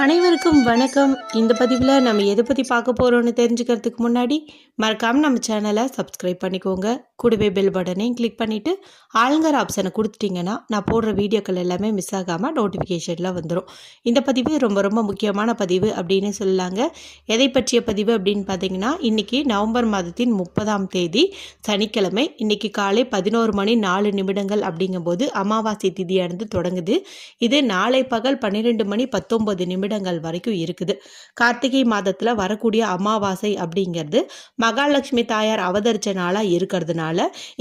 அனைவருக்கும் வணக்கம். இந்த பதிவில் நம்ம எதை பற்றி பார்க்க போகிறோன்னு தெரிஞ்சுக்கிறதுக்கு முன்னாடி மறக்காமல் நம்ம சேனலை சப்ஸ்கிரைப் பண்ணிக்கோங்க. கூடவே பெல் பட்டனையும் கிளிக் பண்ணிவிட்டு ஆளுங்கிற ஆப்ஷனை கொடுத்துட்டிங்கன்னா நான் போடுற வீடியோக்கள் எல்லாமே மிஸ் ஆகாமல் நோட்டிஃபிகேஷனில் வந்துடும். இந்த பதிவு ரொம்ப ரொம்ப முக்கியமான பதிவு அப்படின்னு சொல்லலாங்க. எதை பற்றிய பதிவு அப்படின்னு பார்த்தீங்கன்னா, இன்றைக்கி நவம்பர் மாதத்தின் 30ஆம் தேதி சனிக்கிழமை. இன்றைக்கி காலை 11:04 அப்படிங்கும்போது அமாவாசை திதியானது தொடங்குது. இது நாளை பகல் 12:19 வரைக்கும் இருக்குது. கார்த்திகை மாதத்துல வரக்கூடிய அமாவாசை அப்படிங்கிறது மகாலட்சுமி தாயார் அவதரிச்ச நாளா இருக்கிறதுனால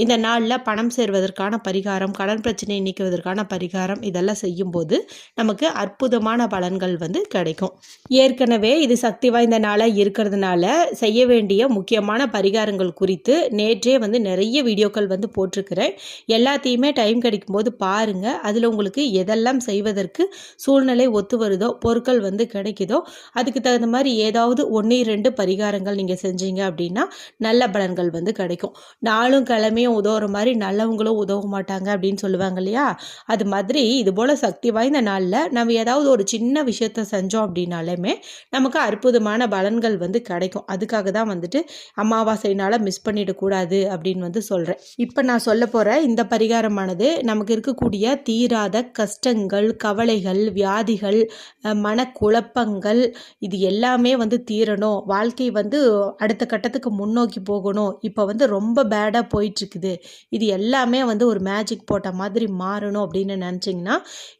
இந்த நாள்ல பணம் சேர்வதற்கான பரிகாரம், கடன் பிரச்சனையை நீக்குவதற்கான பரிகாரம் இதெல்லாம் செய்யும் போது நமக்கு அற்புதமான பலன்கள் கிடைக்கும். ஏற்கனவே இது சக்தி வாய்ந்த நாளா இருக்கிறதுனால செய்ய வேண்டிய முக்கியமான பரிகாரங்கள் குறித்து நேற்றே நிறைய வீடியோக்கள் போட்டிருக்கிறேன். எல்லாத்தையுமே டைம் கிடைக்கும் போது பாருங்க. அதுல உங்களுக்கு எதெல்லாம் செய்வதற்கு சூழ்நிலை ஒத்து வருதோ, பொருட்கள் கிடைக்குதோ, அதுக்கு தகுந்த மாதிரி ஏதாவது 1-2 பரிகாரங்கள் நீங்க செஞ்சீங்க அப்படின்னா நல்ல பலன்கள் கிடைக்கும். நாளும் கிழமையும் உதவுற மாதிரி நல்லவங்களும் உதவ மாட்டாங்க அப்படின்னு சொல்லுவாங்க இல்லையா? அது மாதிரி இது போல சக்தி வாய்ந்த நாள்ல நம்ம ஏதாவது ஒரு சின்ன விஷயத்த செஞ்சோம் அப்படின்னாலுமே நமக்கு அற்புதமான பலன்கள் கிடைக்கும். அதுக்காக தான் அமாவாசைனால மிஸ் பண்ணிடக்கூடாது அப்படின்னு சொல்றேன். இப்போ நான் சொல்ல போற இந்த பரிகாரமானது நமக்கு இருக்கக்கூடிய தீராத கஷ்டங்கள், கவலைகள், வியாதிகள், மனக்குழப்பங்கள் இது எல்லாமே தீரணும். வாழ்க்கை அடுத்த கட்டத்துக்கு முன்னோக்கி போகணும். இப்போ ரொம்ப பேடாக போயிட்டுருக்குது. இது எல்லாமே ஒரு மேஜிக் போட்ட மாதிரி மாறணும் அப்படின்னு நினச்சிங்கன்னா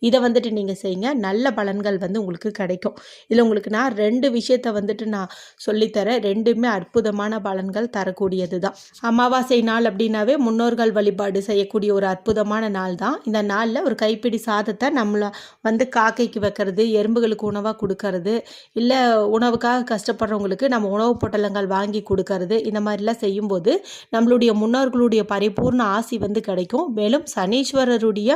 இதை நீங்கள் செய்யுங்க. நல்ல பலன்கள் உங்களுக்கு கிடைக்கும். இதில் உங்களுக்கு நான் 2 விஷயத்தை நான் சொல்லித்தரேன். ரெண்டுமே அற்புதமான பலன்கள் தரக்கூடியது தான். அமாவாசை நாள் அப்படின்னாவே முன்னோர்கள் வழிபாடு செய்யக்கூடிய ஒரு அற்புதமான நாள் தான். இந்த நாளில் ஒரு கைப்பிடி சாதத்தை நம்மளை காக்கைக்கு வைக்கிறது, எறும்புகளுக்கு உணவாக கொடுக்கறது, இல்லை உணவுக்காக கஷ்டப்படுறவங்களுக்கு நம்ம உணவு பொட்டலங்கள் வாங்கி கொடுக்கறது, இந்த மாதிரிலாம் செய்யும்போது நம்மளுடைய முன்னோர்களுடைய பரிபூர்ண ஆசி கிடைக்கும். மேலும் சனீஸ்வரருடைய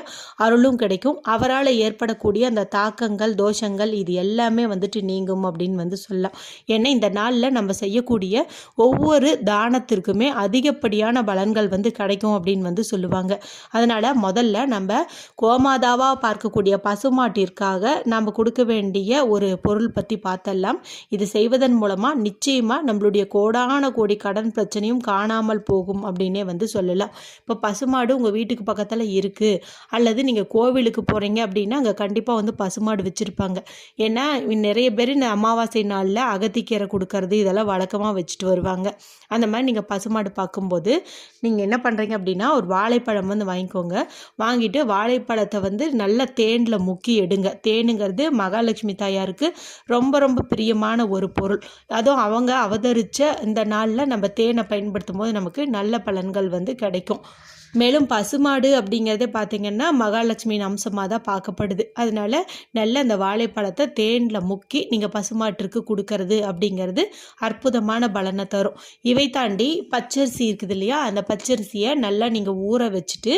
அருளும் கிடைக்கும். அவரால் ஏற்படக்கூடிய அந்த தாக்கங்கள், தோஷங்கள் இது எல்லாமே நீங்கும் அப்படின்னு சொல்லலாம். ஏன்னா இந்த நாளில் நம்ம செய்யக்கூடிய ஒவ்வொரு தானத்திற்குமே அதிகப்படியான பலன்கள் கிடைக்கும் அப்படின்னு சொல்லுவாங்க. அதனால முதல்ல நம்ம கோமாதாவாக பார்க்கக்கூடிய பசுமாட்டிற்காக நம்ம கொடுக்க வேண்டிய ஒரு பொருள் பற்றி பார்த்தலாம். இது செய்வதன் மூலமாக நிச்சயமாக நம்மளுடைய கோடான கோடி கடன் பிரச்சனையும் காணாமல் போகும் அப்படின்னே சொல்லலாம். இப்போ பசுமாடு உங்கள் வீட்டுக்கு பக்கத்தில் இருக்குது, அல்லது நீங்கள் கோவிலுக்கு போகிறீங்க அப்படின்னா அங்கே கண்டிப்பாக பசுமாடு வச்சுருப்பாங்க. ஏன்னா நிறைய பேர் இந்த அமாவாசை நாளில் அகத்திக்கீரை கொடுக்கறது இதெல்லாம் வழக்கமாக வச்சுட்டு வருவாங்க. அந்த மாதிரி நீங்கள் பசுமாடு பார்க்கும்போது நீங்கள் என்ன பண்ணுறீங்க அப்படின்னா ஒரு வாழைப்பழம் வாங்கிக்கோங்க. வாங்கிட்டு வாழைப்பழத்தை நல்ல தேனில் முக்கி எடுங்க. தேனுங்கிறது மகாலட்சுமி தாயாருக்கு ரொம்ப ரொம்ப பிரியமான ஒரு பொருள். அதுவும் அவங்க அவதரித்த இந்த நாளில் நம்ம தேனை பயன்படுத்தும் போது நமக்கு நல்ல பலன்கள் கிடைக்கும். மேலும் பசுமாடு அப்படிங்கிறதே பார்த்திங்கன்னா மகாலட்சுமியின் அம்சமாக தான் பார்க்கப்படுது. அதனால நல்ல அந்த வாழைப்பழத்தை தேனில் முக்கி நீங்கள் பசுமாட்டிற்கு கொடுக்கறது அப்படிங்கிறது அற்புதமான பலனை தரும். இவை தாண்டி பச்சரிசி இருக்குது இல்லையா? அந்த பச்சரிசியை நல்லா நீங்கள் ஊற வச்சுட்டு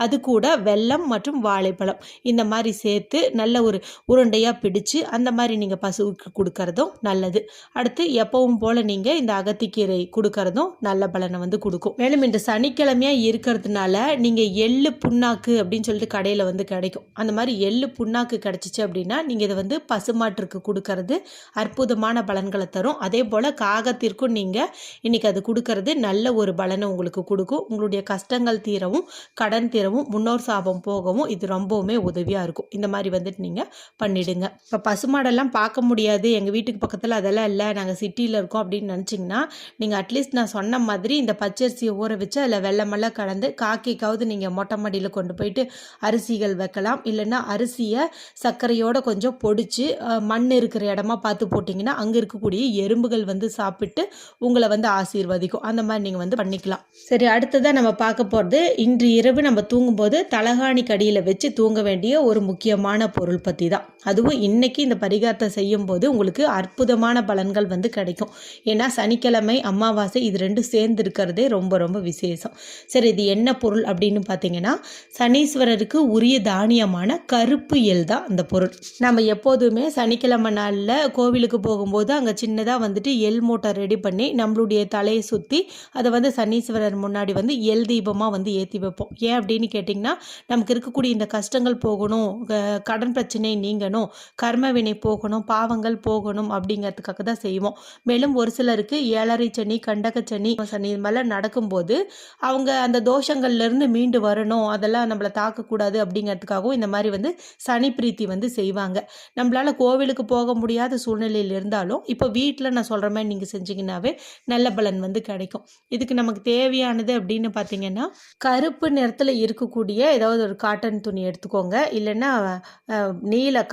அது கூட வெல்லம் மற்றும் வாழைப்பழம் இந்த மாதிரி சேர்த்து நல்ல ஒரு உருண்டையாக பிடிச்சு அந்த மாதிரி நீங்கள் பசுவுக்கு கொடுக்கறதும் நல்லது. அடுத்து எப்பவும் போல் நீங்கள் இந்த அகத்திக்கீரை கொடுக்கறதும் நல்ல பலனை கொடுக்கும். மேலும் இந்த சனிக்கிழமையாக இருக்கிறதுனால நீங்கள் எள்ளு புண்ணாக்கு அப்படின்னு சொல்லிட்டு கடையில் கிடைக்கும். அந்த மாதிரி எள்ளு புண்ணாக்கு கிடைச்சிச்சு அப்படின்னா நீங்கள் இதை பசுமாட்டிற்கு கொடுக்கறது அற்புதமான பலன்களை தரும். அதே போல் காகத்திற்கும் நீங்கள் இன்னைக்கு அது கொடுக்கறது நல்ல ஒரு பலனை உங்களுக்கு கொடுக்கும். உங்களுடைய கஷ்டங்கள் தீரவும், கடன் தீரவும், முன்னோர் சாபம் போகவும் இது ரொம்பவுமே உதவியாக இருக்கும். இந்த மாதிரி நீங்கள் பண்ணிடுங்க. இப்போ பசுமாடெல்லாம் பார்க்க முடியாது, எங்கள் வீட்டுக்கு பக்கத்தில் அதெல்லாம் இல்லை, நாங்கள் சிட்டியில் இருக்கோம் அப்படின்னு நினச்சிங்கன்னா நீங்கள் அட்லீஸ்ட் நான் சொன்ன மாதிரி இந்த பச்சரிசியை ஊற வச்சு அதில் வெள்ளமெல்லாம் கலந்து காக்கைக்காவது நீங்கள் மொட்டை மாடியில் கொண்டு போயிட்டு அரிசிகள் வைக்கலாம். இல்லைன்னா அரிசியை சர்க்கரையோடு கொஞ்சம் பொடிச்சு மண் இருக்கிற இடமா பார்த்து போட்டிங்கன்னா அங்கே இருக்கக்கூடிய எறும்புகள் சாப்பிட்டு உங்களை ஆசீர்வதிக்கும். அந்த மாதிரி நீங்கள் பண்ணிக்கலாம். சரி, அடுத்ததாக நம்ம பார்க்க போகிறது இன்று இரவு நம்ம தூங்கும்போது தலகாணி கடியில் வச்சு தூங்க வேண்டிய ஒரு முக்கியமான பொருள் பற்றி தான். அதுவும் இன்னைக்கு இந்த பரிகாரத்தை செய்யும் போது உங்களுக்கு அற்புதமான பலன்கள் கிடைக்கும். ஏன்னா சனிக்கிழமை, அமாவாசை இது 2 சேர்ந்து இருக்கிறதே ரொம்ப ரொம்ப விசேஷம். சரி, இது என்ன பொருள் அப்படின்னு பார்த்தீங்கன்னா சனீஸ்வரருக்கு உரிய தானியமான கருப்பு எள் தான் அந்த பொருள். நம்ம எப்போதுமே சனிக்கிழமை நாளில் கோவிலுக்கு போகும்போது அங்கே சின்னதாக வந்துட்டு எள் மூட்டை ரெடி பண்ணி நம்மளுடைய தலையை சுற்றி அதை வந்து சனீஸ்வரர் முன்னாடி வந்து எள் தீபமாக வந்து ஏற்றி வைப்போம். ஏன் அப்படின்னு கேட்டிங்கன்னா நமக்கு இருக்கக்கூடிய இந்த கஷ்டங்கள் போகணும், கடன் பிரச்சனை நீங்கணும், கர்ம வினை போகணும், பாவங்கள் போகணும் அப்படிங்கிறதுக்காக தான் செய்வோம். மேலும் ஒரு சிலருக்கு ஏழரை சனி, கண்டக சனி இது மாதிரிலாம் நடக்கும்போது அவங்க அந்த தோஷங்கள்லேருந்து மீண்டு வரணும், அதெல்லாம் நம்மளை தாக்கக்கூடாது அப்படிங்கிறதுக்காகவும் இந்த மாதிரி வந்து சனி பிரீத்தி வந்து செய்வாங்க. நம்மளால் கோவிலுக்கு போக முடியாத சூழ்நிலையில் இருந்தாலும் இப்போ வீட்டில் நான் சொல்கிற மாதிரி நீங்கள் செஞ்சிங்கன்னாவே நல்ல பலன் வந்து கிடைக்கும். இதுக்கு நமக்கு தேவையானது அப்படின்னு பார்த்தீங்கன்னா கருப்பு நிறத்தில் இருக்கக்கூடிய ஏதாவது ஒரு காட்டன் துணி எடுத்துக்கோங்க. இல்லைன்னா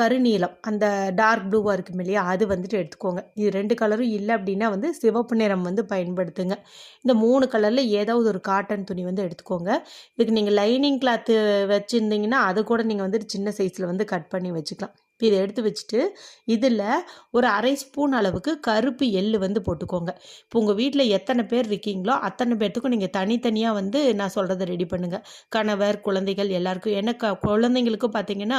கருநீலம் அந்த டார்க் ப்ளூவாக இருக்கும் இல்லையா, அது வந்துட்டு எடுத்துக்கோங்க. இது 2 கலரும் இல்லை அப்படின்னா வந்து சிவப்பு நிறம் வந்து பயன்படுத்துங்க. இந்த 3 கலரில் ஏதாவது ஒரு காட்டன் துணி வந்து எடுத்துக்கோங்க. இதுக்கு நீங்கள் லைனிங் கிளாத்து வச்சுருந்தீங்கன்னா அதை கூட நீங்கள் வந்து சின்ன சைஸில் வந்து கட் பண்ணி வச்சுக்கலாம். இதை எடுத்து வச்சுட்டு இதில் ஒரு அரை ஸ்பூன் அளவுக்கு கருப்பு எள்ளு வந்து போட்டுக்கோங்க. இப்போ உங்கள் வீட்டில் எத்தனை பேர் இருக்கீங்களோ அத்தனை பேர்த்துக்கும் நீங்கள் தனித்தனியாக வந்து நான் சொல்கிறத ரெடி பண்ணுங்கள். கணவர், குழந்தைகள் எல்லாருக்கும். ஏன்னா குழந்தைங்களுக்கும் பார்த்தீங்கன்னா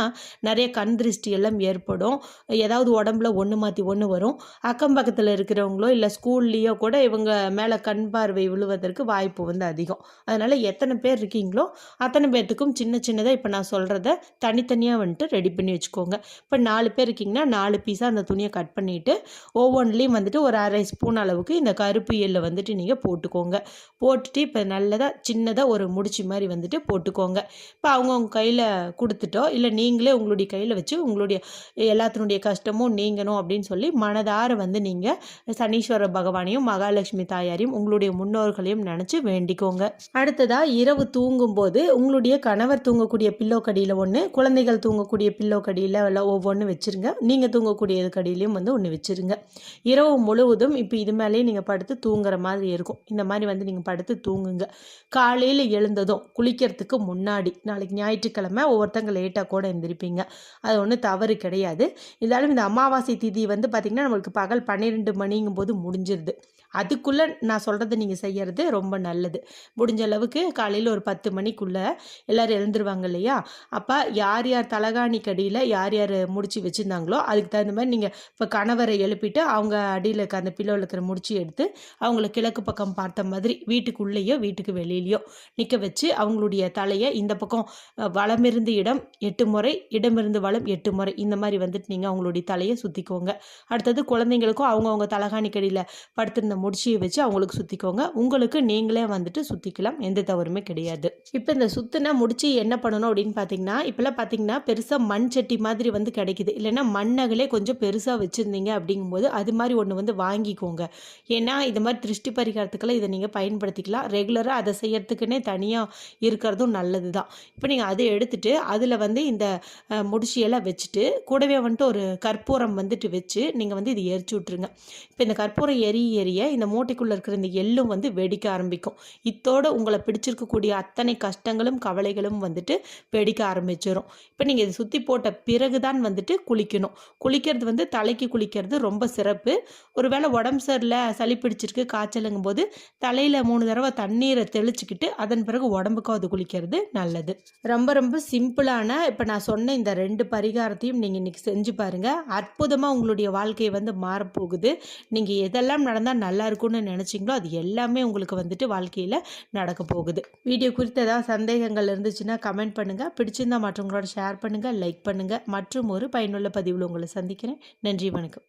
நிறைய கண் திருஷ்டி எல்லாம் ஏற்படும். ஏதாவது உடம்புல ஒன்று மாற்றி ஒன்று வரும். அக்கம் பக்கத்தில் இருக்கிறவங்களோ இல்லை ஸ்கூல்லேயோ கூட இவங்க மேலே கண் பார்வை விழுவதற்கு வாய்ப்பு வந்து அதிகம். அதனால் எத்தனை பேர் இருக்கீங்களோ அத்தனை பேர்த்துக்கும் சின்ன சின்னதாக இப்போ நான் சொல்கிறத தனித்தனியாக வந்துட்டு ரெடி பண்ணி வச்சுக்கோங்க. இப்போ 4 பேர் இருக்கீங்கன்னா 4 பீஸாக அந்த துணியை கட் பண்ணிவிட்டு ஒவ்வொன்றிலையும் வந்துட்டு ஒரு அரை ஸ்பூன் அளவுக்கு இந்த கருப்பு எள்ளை வந்துட்டு நீங்கள் போட்டுக்கோங்க. போட்டுட்டு இப்போ நல்லதாக சின்னதாக ஒரு முடிச்சு மாதிரி வந்துட்டு போட்டுக்கோங்க. இப்போ அவங்கவுங்க கையில் கொடுத்துட்டோ இல்லை நீங்களே உங்களுடைய கையில் வச்சு உங்களுடைய எல்லாத்தினுடைய கஷ்டமும் நீங்கணும் அப்படின்னு சொல்லி மனதார வந்து நீங்கள் சனீஸ்வர பகவானையும் மகாலட்சுமி தாயாரையும் உங்களுடைய முன்னோர்களையும் நினச்சி வேண்டிக்கோங்க. அடுத்ததாக இரவு தூங்கும்போது உங்களுடைய கணவர் தூங்கக்கூடிய பில்லோ கடியில் ஒன்று, குழந்தைகள் தூங்கக்கூடிய பில்லோ கடியில் ஒவ்வொன்று வச்சுருங்க. நீங்கள் தூங்கக்கூடிய கடியிலையும் வந்து ஒன்று வச்சுருங்க. இரவு முழுவதும் இப்போ இது மேலேயே நீங்கள் படுத்து தூங்குற மாதிரி இருக்கும். இந்த மாதிரி வந்து நீங்கள் படுத்து தூங்குங்க. காலையில் எழுந்ததும் குளிக்கிறதுக்கு முன்னாடி, நாளைக்கு ஞாயிற்றுக்கிழமை ஒவ்வொருத்தங்க லேட்டாக கூட எழுந்திருப்பீங்க, அது ஒன்றும் தவறு கிடையாது. இருந்தாலும் இந்த அமாவாசை திதி வந்து பார்த்திங்கன்னா நம்மளுக்கு பகல் 12 மணிங்கும் போது முடிஞ்சிருது. அதுக்குள்ளே நான் சொல்கிறத நீங்கள் செய்கிறது ரொம்ப நல்லது. முடிஞ்ச அளவுக்கு காலையில் ஒரு 10 மணிக்குள்ளே எல்லோரும் எழுந்துருவாங்க இல்லையா, அப்போ யார் யார் தலகாணி கடியில் யார் யார் முடிச்சு வச்சுருந்தாங்களோ அதுக்கு தகுந்த மாதிரி நீங்கள் இப்போ கணவரை எழுப்பிட்டு அவங்க அடியில் இருக்க அந்த பில்லோவில் இருக்கிற முடிச்சு எடுத்து அவங்கள கிழக்கு பக்கம் பார்த்த மாதிரி வீட்டுக்குள்ளேயோ வீட்டுக்கு வெளியிலையோ நிற்க வச்சு அவங்களுடைய தலையை இந்த பக்கம் வலமிருந்து இடம் 8 முறை, இடமிருந்து வலம் 8 முறை, இந்த மாதிரி வந்துட்டு நீங்கள் அவங்களுடைய தலையை சுற்றிக்கோங்க. அடுத்தது குழந்தைங்களுக்கும் அவங்கவுங்க தலகாணி கடியில் படுத்திருந்த முடிச்சியை வச்சு அவங்களுக்கு சுற்றிக்கோங்க. உங்களுக்கு நீங்களே வந்துட்டு சுற்றிக்கலாம், எந்த தவறுமே கிடையாது. இப்போ இந்த சுத்தினா முடிச்சு என்ன பண்ணணும் அப்படின்னு பார்த்தீங்கன்னா இப்போல்லாம் பார்த்தீங்கன்னா பெருசாக மண் சட்டி மாதிரி வந்து கிடைக்குது. இல்லைன்னா மண்ணகளே கொஞ்சம் பெருசாக வச்சுருந்தீங்க அப்படிங்கும்போது அது மாதிரி ஒன்று வந்து வாங்கிக்கோங்க. ஏன்னா இது மாதிரி திருஷ்டி பரிகாரத்துக்கெல்லாம் இதை நீங்கள் பயன்படுத்திக்கலாம். ரெகுலராக அதை செய்யறதுக்குன்னே தனியாக இருக்கிறதும் நல்லது தான். இப்போ நீங்கள் அதை எடுத்துகிட்டு அதில் வந்து இந்த முடிச்சியெல்லாம் வச்சுட்டு கூடவே வந்துட்டு ஒரு கற்பூரம் வந்துட்டு வச்சு நீங்கள் வந்து இது எரிச்சு விட்ருங்க. இப்போ இந்த கற்பூரம் எரிய இந்த மூட்டைக்குள்ளே இருக்கிற இந்த எள்ளும் வந்து வெடிக்க ஆரம்பிக்கும். இத்தோடு உங்களை பிடிச்சிருக்கக்கூடிய அத்தனை கஷ்டங்களும் கவலைகளும் வந்துட்டு வெடிக்க ஆரம்பிச்சிடும். இப்போ நீங்கள் இதை சுற்றி போட்ட பிறகு தான் வந்துட்டு குளிக்கணும். குளிக்கிறது வந்து தலைக்கு குளிக்கிறது ரொம்ப சிறப்பு. ஒருவேளை உடம்பு சரியில்லை, சளி பிடிச்சிருக்கு, காய்ச்சலுங்கும் போது தலையில் 3 தடவை தண்ணீரை தெளிச்சுக்கிட்டு அதன் பிறகு உடம்புக்கும் அது குளிக்கிறது நல்லது. ரொம்ப ரொம்ப சிம்பிளான இப்போ நான் சொன்ன இந்த 2 பரிகாரத்தையும் நீங்கள் இன்றைக்கி செஞ்சு பாருங்கள். அற்புதமாக உங்களுடைய வாழ்க்கை வந்து மாறப்போகுது. நீங்கள் எதெல்லாம் நடந்தால் நல்லா இருக்கும்னு நினச்சிங்களோ அது எல்லாமே உங்களுக்கு வந்துட்டு வாழ்க்கையில் நடக்க போகுது. வீடியோ குறித்து ஏதாவது சந்தேகங்கள் இருந்துச்சுன்னா கமெண்ட் பண்ணுங்கள். பிடிச்சிருந்தா மற்றவங்களோட ஷேர் பண்ணுங்கள், லைக் பண்ணுங்கள். மற்றும் ஒரு பயனுள்ள பதிவில் உங்களை சந்திக்கிறேன். நன்றி, வணக்கம்.